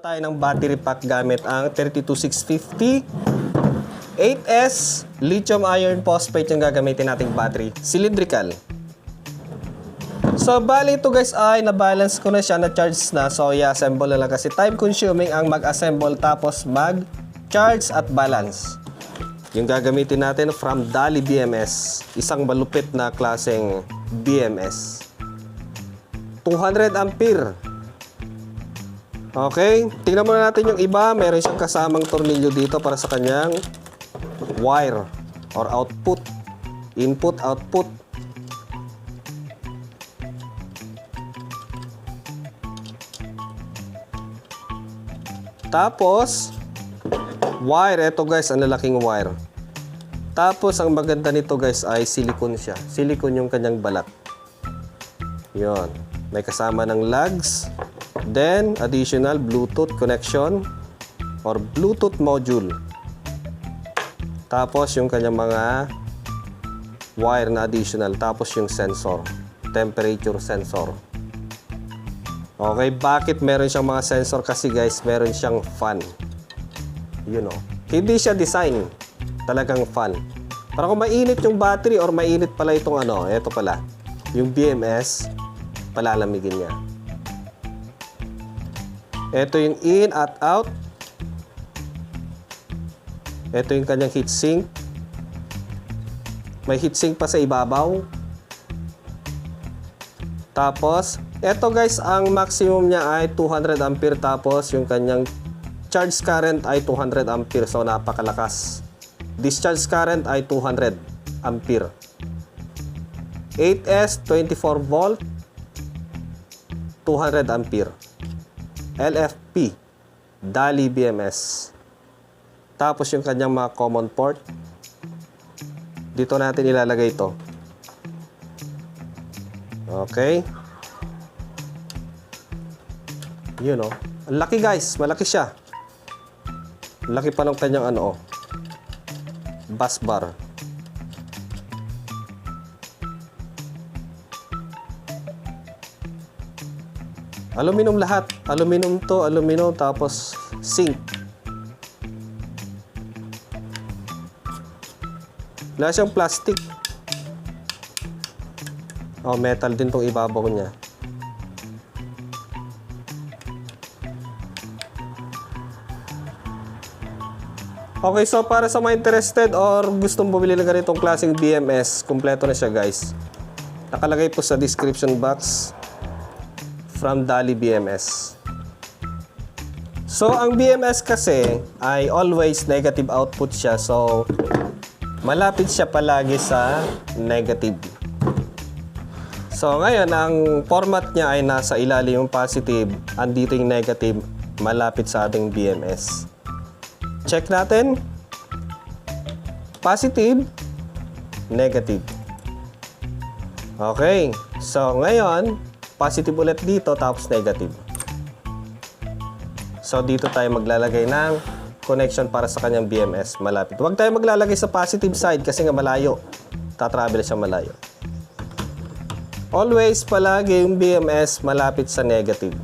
tayo ng battery pack gamit ang 32650 8S lithium iron phosphate yung gagamitin nating battery, cylindrical. So bali ito guys ay na-balance ko na siya, na-charge na. So i-assemble na lang kasi time consuming ang mag-assemble tapos mag-charge at balance. Yung gagamitin natin from Dali BMS, isang malupit na klaseng BMS. 200 ampere. Okay, tingnan muna natin yung iba. Meron siyang kasamang tornilyo dito para sa kanyang wire or output. Input, output. Tapos, wire. Ito guys, ang lalaking wire. Tapos, ang maganda nito guys ay silicone siya. Silicone yung kanyang balat. Yun. May kasama ng lugs. Then, additional Bluetooth connection or Bluetooth module. Tapos, yung kanyang mga wire na additional. Tapos, yung sensor. Temperature sensor. Okay, bakit meron siyang mga sensor? Kasi guys, meron siyang fan. You know. Hindi siya design. Talagang fan. Para kung mainit yung battery or mainit pala itong ano, ito pala. Yung BMS, palalamigin niya. Ito yung in at out. Ito yung kanyang heatsink. May heatsink pa sa ibabaw. Tapos, ito guys, ang maximum niya ay 200 ampere. Tapos, yung kanyang charge current ay 200 ampere. So, napakalakas. Discharge current ay 200 ampere. 8S, 24 volt, 200 ampere. LFP, Dali BMS. Tapos yung kanyang mga common port. Dito natin ilalagay ito. Okay. Yun o. Ang laki guys, malaki siya. Laki pa ng kanyang ano o. Bus bar. Aluminum lahat. Aluminum to, aluminum, tapos zinc. Wala siyang plastic. Oh, metal din tong ibabaw niya. Okay, so para sa mga interested or gustong bumili ng ganitong klaseng BMS, kumpleto na siya guys. Nakalagay po sa description box. From Dali BMS. So, ang BMS kasi ay always negative output siya. So, malapit siya palagi sa negative. So, ngayon, ang format niya ay nasa ilalim yung positive. Andito yung negative, malapit sa ating BMS. Check natin. Positive, negative. Okay. So, ngayon, positive ulit dito, tapos negative. So, dito tayo maglalagay ng connection para sa kanyang BMS. Malapit. Huwag tayo maglalagay sa positive side kasi nga malayo. Tatravel siya malayo. Always palagi yung BMS malapit sa negative.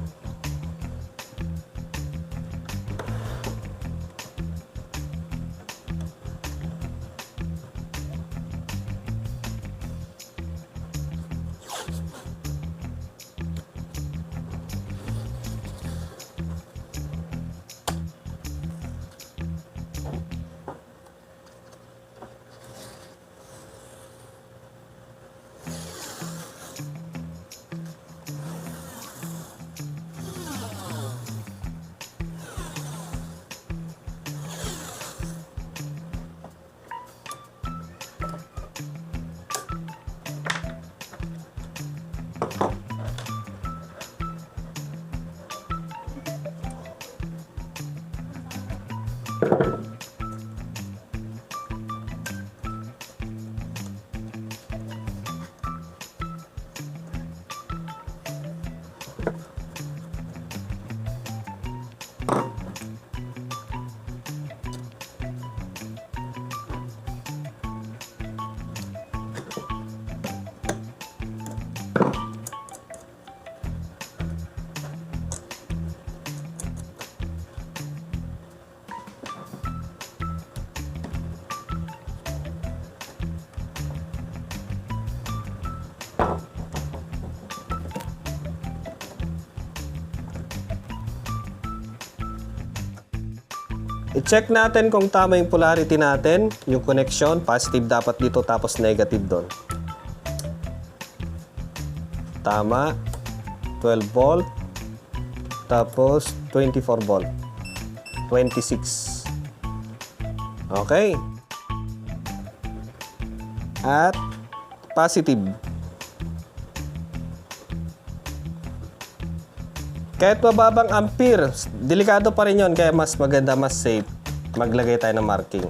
I-check natin kung tama yung polarity natin, yung connection, positive dapat dito tapos negative doon. Tama. 12 volt tapos 24 volt. 26. Okay. At positive. Kahit mababang ampere, delikado pa rin yun. Kaya mas maganda, mas safe, maglagay tayo ng marking.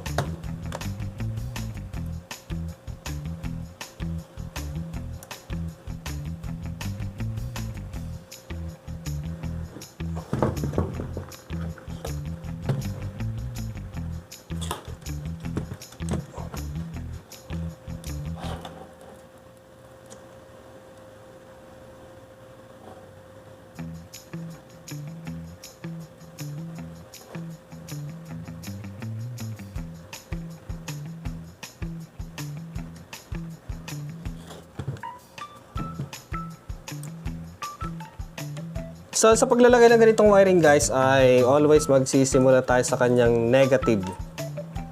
So, sa paglalagay ng ganitong wiring guys, ay always magsisimula tayo sa kanyang negative.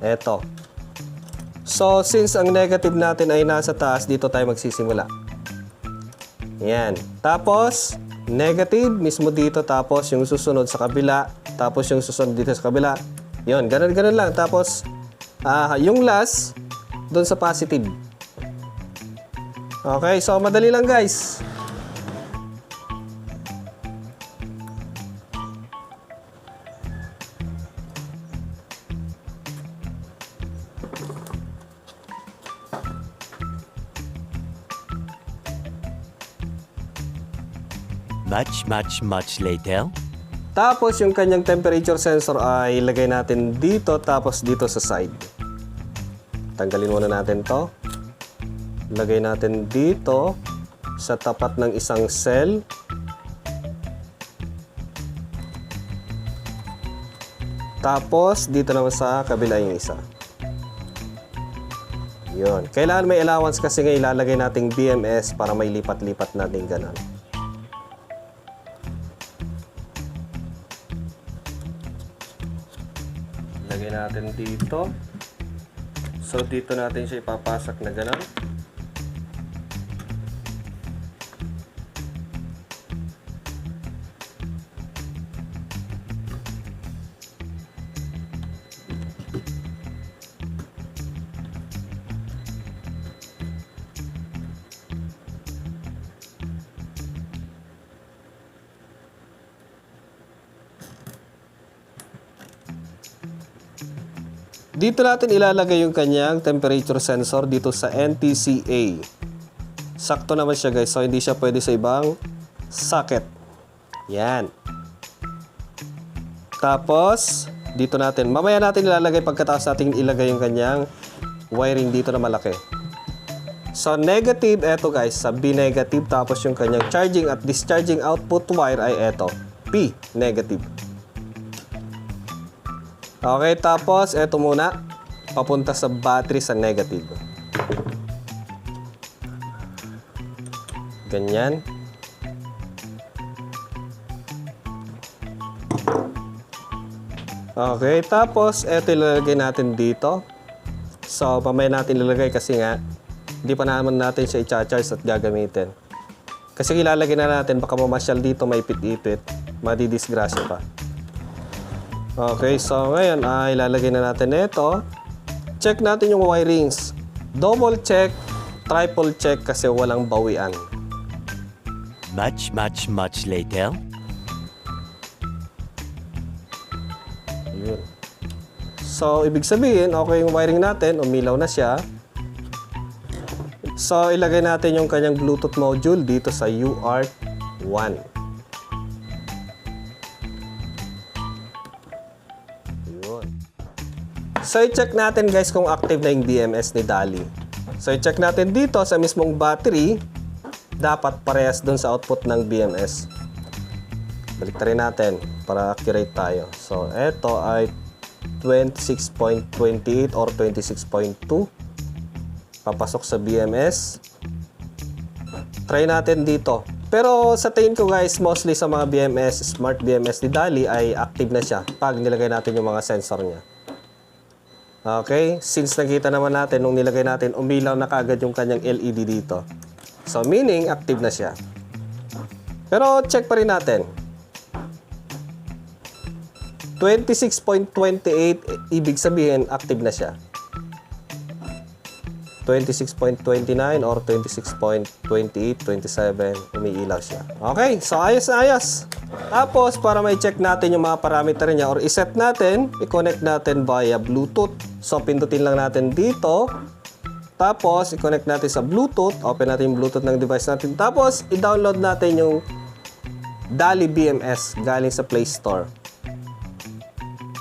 Eto. So, since ang negative natin ay nasa taas, dito tayo magsisimula. Yan. Tapos, negative mismo dito, tapos yung susunod sa kabila, tapos yung susunod dito sa kabila. Yun, ganun lang. Tapos, yung last, doon sa positive. Okay, so madali lang guys. Much later. Tapos yung kanyang temperature sensor ay ilagay natin dito tapos dito sa side. Tanggalin muna natin to. Lagay natin dito sa tapat ng isang cell. Tapos dito naman sa kabila yung isa. Yun. Kailangan may allowance kasi nga ilalagay nating BMS para may lipat-lipat natin ganun. Lagay natin dito. So, dito natin siya ipapasak na gano'n. Dito natin ilalagay yung kanyang temperature sensor dito sa NTCA. Sakto naman siya guys, so hindi siya pwede sa ibang socket. Yan. Tapos, dito natin, mamaya natin ilalagay pagkatapos natin ilagay yung kanyang wiring dito na malaki. So, negative, eto guys, sa B negative, tapos yung kanyang charging at discharging output wire ay eto, P negative. Okay, tapos eto muna, papunta sa battery sa negative. Ganyan. Okay, tapos eto ilalagay natin dito. So, pamaya natin ilalagay kasi nga, hindi pa naman natin siya i-charge at gagamitin. Kasi ilalagay na natin, baka mamasyal dito, may ipit-ipit, madidisgrasya pa. Okay, so ngayon ilalagay na natin ito. Check natin yung wirings. Double check, triple check kasi walang bawian. Much later. Yun. So, ibig sabihin, okay yung wiring natin, umilaw na siya. So, ilagay natin yung kanyang Bluetooth module dito sa UART1. So, i-check natin guys kung active na yung BMS ni Dali. So, i-check natin dito sa mismong battery. Dapat parehas dun sa output ng BMS. Baliktarin natin para accurate tayo. So, ito ay 26.28 or 26.2. Papasok sa BMS. Try natin dito. Pero sa tingin ko guys, mostly sa mga BMS, smart BMS ni Dali ay active na siya pag nilagay natin yung mga sensor niya. Okay, since nakita naman natin nung nilagay natin, umilaw na kagad yung kanyang LED dito. So meaning, active na siya. Pero check pa rin natin. 26.28, ibig sabihin, active na siya. 26.29 or 26.28, 27, umiilaw siya. Okay, so ayos na ayos. Tapos, para may check natin yung mga parameter niya or iset natin, i-connect natin via Bluetooth. So, pindutin lang natin dito. Tapos, i-connect natin sa Bluetooth. Open natin yung Bluetooth ng device natin. Tapos, i-download natin yung Dali BMS galing sa Play Store.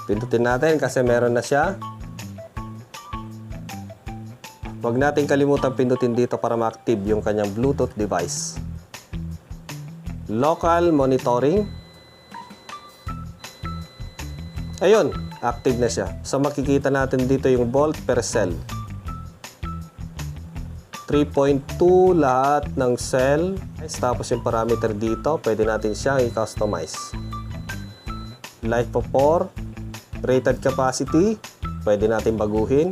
Pindutin natin kasi meron na siya. Huwag natin kalimutan pindutin dito para ma-active yung kanyang Bluetooth device. Local monitoring. Ayun, active na siya. So makikita natin dito yung volt per cell. 3.2 lahat ng cell. Tapos yung parameter dito, pwede natin siyang i-customize. Life of 4. Rated capacity, pwede natin baguhin.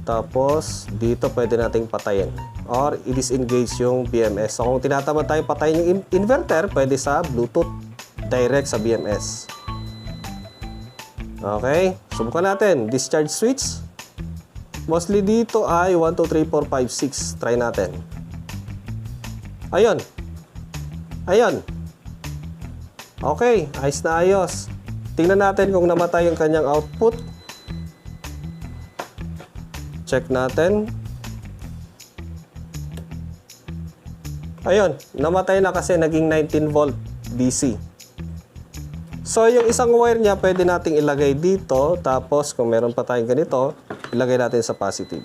Tapos, dito pwede nating patayin or i-disengage yung BMS. So, kung tinatamad tayo patayin yung inverter, pwede sa Bluetooth direct sa BMS. Okay, subukan natin. Discharge switch. Mostly dito ay 1, 2, 3, 4, 5, 6. Try natin. Ayun. Ayun. Okay, ayos na ayos. Tingnan natin kung namatay yung kanyang output. Check natin. Ayun, namatay na kasi naging 19 volt DC. So, yung isang wire niya pwede nating ilagay dito. Tapos, kung meron pa tayong ganito, ilagay natin sa positive.